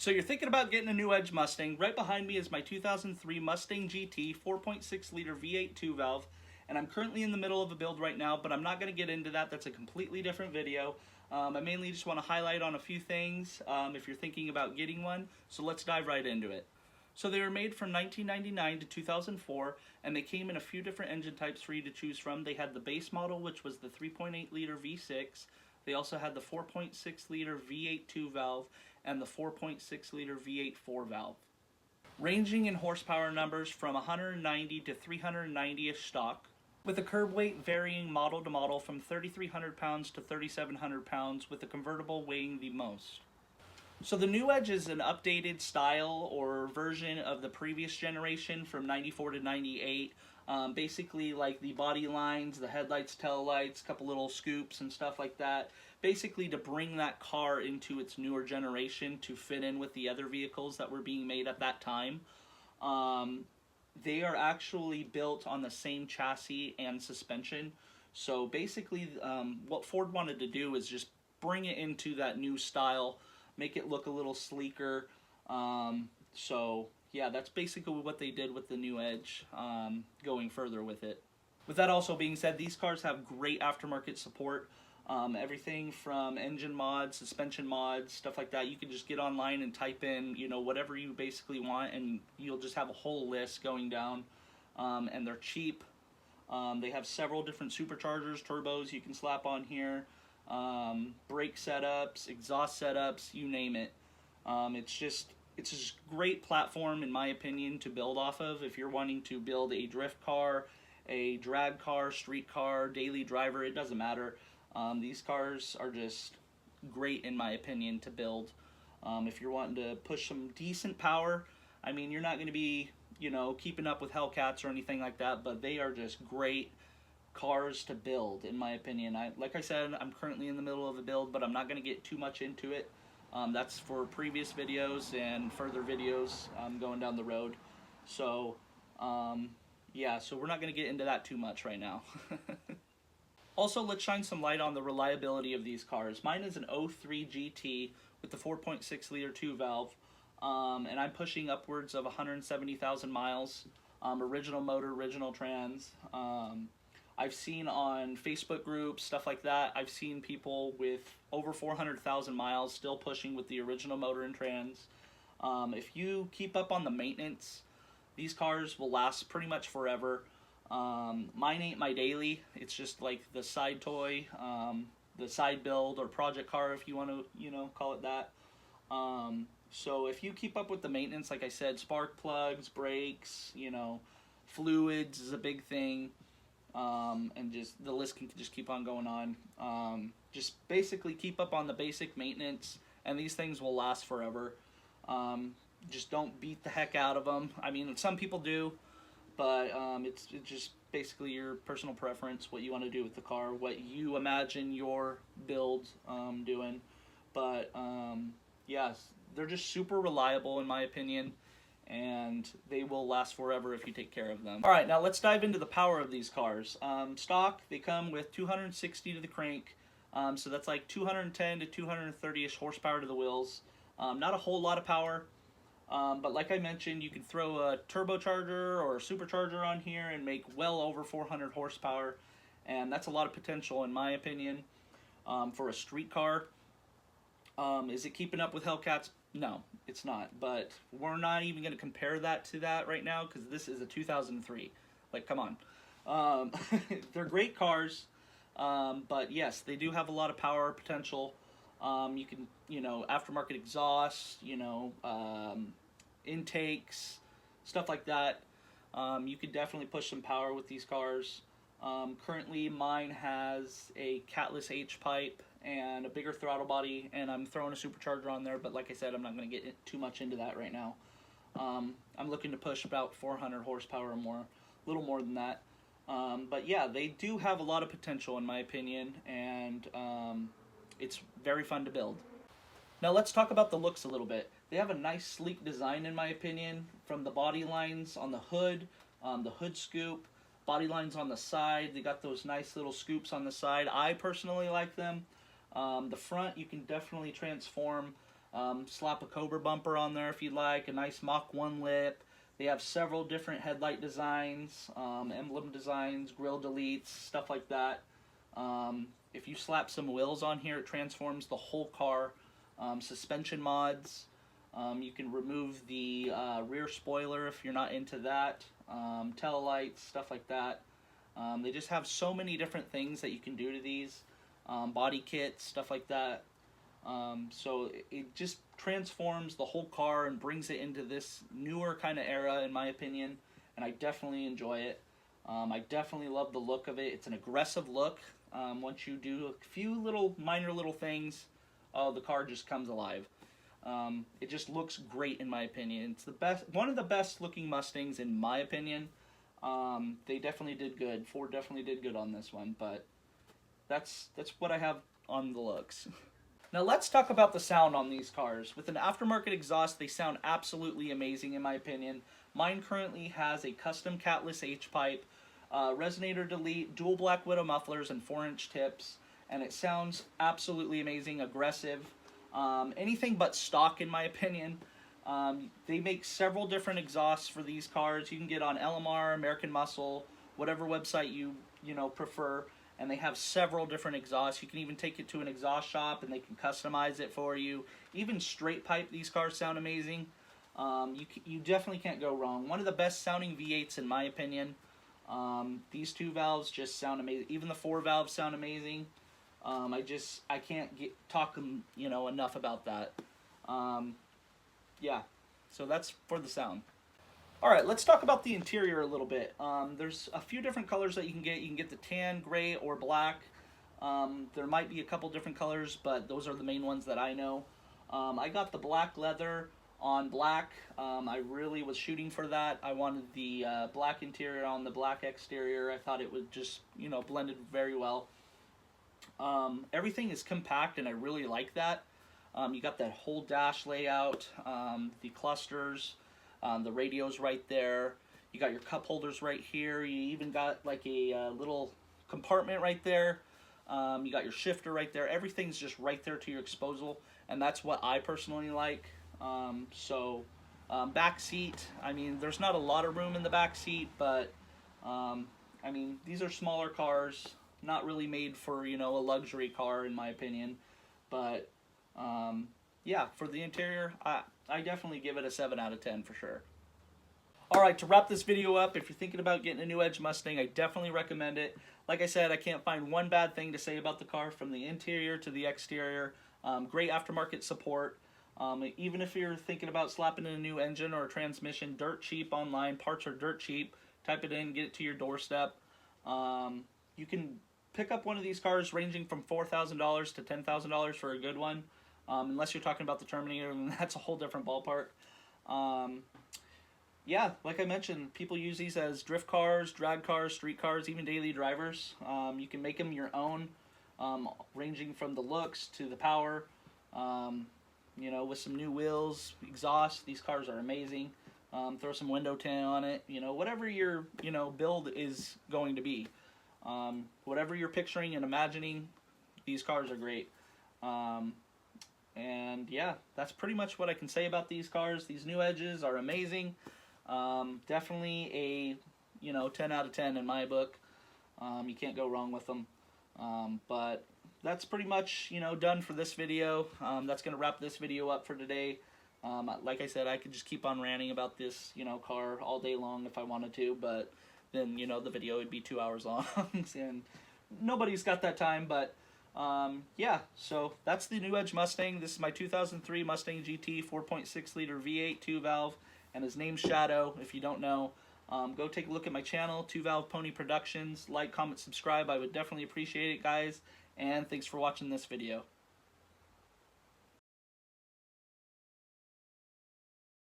So you're thinking about getting a new Edge Mustang. Right behind me is my 2003 Mustang GT 4.6 liter V8 2-valve, and I'm currently in the middle of a build right now, but I'm not going to get into that. That's a completely different video. I mainly just want to highlight on a few things if you're thinking about getting one, so let's dive right into it. So they were made from 1999 to 2004, and they came in a few different engine types for you to choose from. They had the base model, which was the 3.8 liter V6. They also had the 4.6 liter V8 2-valve and the 4.6 liter V8 4-valve. Ranging in horsepower numbers from 190 to 390-ish stock, with a curb weight varying model to model from 3,300 pounds to 3,700 pounds, with the convertible weighing the most. So the new Edge is an updated style or version of the previous generation from 94 to 98. Basically like the body lines, the headlights, tail lights, a couple little scoops and stuff like that. Basically to bring that car into its newer generation to fit in with the other vehicles that were being made at that time. They are actually built on the same chassis and suspension. So basically what Ford wanted to do is just bring it into that new style, make it look a little sleeker. So yeah, that's basically what they did with the new Edge, going further with it. With that also being said, these cars have great aftermarket support. Everything from engine mods, suspension mods, stuff like that. You can just get online and type in, you know, whatever you basically want, and you'll just have a whole list going down. And they're cheap. They have several different superchargers, turbos you can slap on here. Brake setups, exhaust setups, you name it. It's a great platform, in my opinion, to build off of if you're wanting to build a drift car, a drag car, street car, daily driver. It doesn't matter. These cars are just great, in my opinion, to build. If you're wanting to push some decent power, I mean, you're not going to be, you know, keeping up with Hellcats or anything like that, but they are just great cars to build, in my opinion. Like I said, I'm currently in the middle of a build, but I'm not going to get too much into it. That's for previous videos and further videos going down the road. So yeah, so we're not going to get into that too much right now. Also, let's shine some light on the reliability of these cars. Mine is an 03 GT with the 4.6 liter 2-valve, and I'm pushing upwards of 170,000 miles. Original motor, original trans. I've seen on Facebook groups, stuff like that, I've seen people with over 400,000 miles still pushing with the original motor and trans. If you keep up on the maintenance, these cars will last pretty much forever. Mine ain't my daily. It's just like the side toy, the side build or project car, if you want to, you know, call it that. So if you keep up with the maintenance, like I said, spark plugs, brakes, you know, fluids is a big thing. And just the list can just keep on going on. Just basically keep up on the basic maintenance, and these things will last forever. Just don't beat the heck out of them. I mean, some people do, but it's just basically your personal preference, what you want to do with the car, what you imagine your build doing. But yes, they're just super reliable, in my opinion, and they will last forever if you take care of them. Alright, now let's dive into the power of these cars. Stock, they come with 260 to the crank, so that's like 210 to 230-ish horsepower to the wheels. Not a whole lot of power, but like I mentioned, you can throw a turbocharger or a supercharger on here and make well over 400 horsepower, and that's a lot of potential, in my opinion, for a street car. Is it keeping up with Hellcats? No, it's not, but we're not even going to compare that to that right now, because this is a 2003. Like, come on. They're great cars, but yes, they do have a lot of power potential. You can, you know, aftermarket exhaust, you know, intakes, stuff like that. You could definitely push some power with these cars. Currently, mine has a catless H-pipe and a bigger throttle body, and I'm throwing a supercharger on there, but like I said, I'm not going to get too much into that right now. I'm looking to push about 400 horsepower or more, a little more than that. But yeah, they do have a lot of potential, in my opinion, and it's very fun to build. Now let's talk about the looks a little bit. They have a nice sleek design, in my opinion, from the body lines on the hood scoop, body lines on the side. They got those nice little scoops on the side. I personally like them. The front, you can definitely transform Slap a Cobra bumper on there if you'd like, a nice Mach 1 lip. They have several different headlight designs, emblem designs, grille deletes, stuff like that. If you slap some wheels on here, it transforms the whole car. Suspension mods. You can remove the rear spoiler if you're not into that. Tail lights, stuff like that. They just have so many different things that you can do to these. Body kits, stuff like that. So it just transforms the whole car and brings it into this newer kind of era, in my opinion, and I definitely enjoy it. I definitely love the look of it. It's an aggressive look. Once you do a few minor little things, the car just comes alive. It just looks great, in my opinion. It's one of the best looking Mustangs, in my opinion. They definitely did good. Ford definitely did good on this one, but that's what I have on the looks. Now let's talk about the sound on these cars. With an aftermarket exhaust, they sound absolutely amazing, in my opinion. Mine currently has a custom catless H-pipe, resonator delete, dual Black Widow mufflers, and 4-inch tips, and it sounds absolutely amazing, aggressive. Anything but stock, in my opinion. They make several different exhausts for these cars. You can get on LMR, American Muscle, whatever website you prefer, and they have several different exhausts. You can even take it to an exhaust shop and they can customize it for you. Even straight pipe, these cars sound amazing. You definitely can't go wrong. One of the best sounding V8s, in my opinion. These 2 valves just sound amazing. Even the 4 valves sound amazing. I can't talk enough about that. Yeah, so that's for the sound. Alright, let's talk about the interior a little bit. There's a few different colors that you can get. You can get the tan, gray, or black. There might be a couple different colors, but those are the main ones that I know. I got the black leather on black. I really was shooting for that. I wanted the black interior on the black exterior. I thought it would just, blended very well. Everything is compact, and I really like that. You got that whole dash layout, the clusters, the radio's right there. You got your cup holders right here. You even got like a little compartment right there. You got your shifter right there. Everything's just right there to your disposal, and that's what I personally like. Back seat, I mean, there's not a lot of room in the back seat, but I mean, these are smaller cars, not really made for, a luxury car, in my opinion. But yeah, for the interior, I definitely give it a 7 out of 10 for sure. Alright, to wrap this video up, if you're thinking about getting a new Edge Mustang, I definitely recommend it. Like I said, I can't find one bad thing to say about the car, from the interior to the exterior. Great aftermarket support. Even if you're thinking about slapping in a new engine or a transmission, dirt cheap online. Parts are dirt cheap. Type it in, get it to your doorstep. You can pick up one of these cars ranging from $4,000 to $10,000 for a good one. Unless you're talking about the Terminator, and that's a whole different ballpark. Yeah, like I mentioned, people use these as drift cars, drag cars, street cars, even daily drivers. You can make them your own, ranging from the looks to the power. With some new wheels, exhaust, these cars are amazing. Throw some window tint on it, whatever your, build is going to be. Whatever you're picturing and imagining, these cars are great. And yeah, that's pretty much what I can say about these cars. These new Edges are amazing. Definitely a 10 out of 10 in my book. You can't go wrong with them. But that's pretty much done for this video. That's gonna wrap this video up for today. Like I said, I could just keep on ranting about this car all day long if I wanted to, but then the video would be 2 hours long and nobody's got that time. But yeah, so that's the new Edge Mustang. This is my 2003 Mustang GT 4.6 liter V8 2 valve, and his name's Shadow. If you don't know, go take a look at my channel, 2 Valve Pony Productions. Like, comment, subscribe. I would definitely appreciate it, guys. And thanks for watching this video.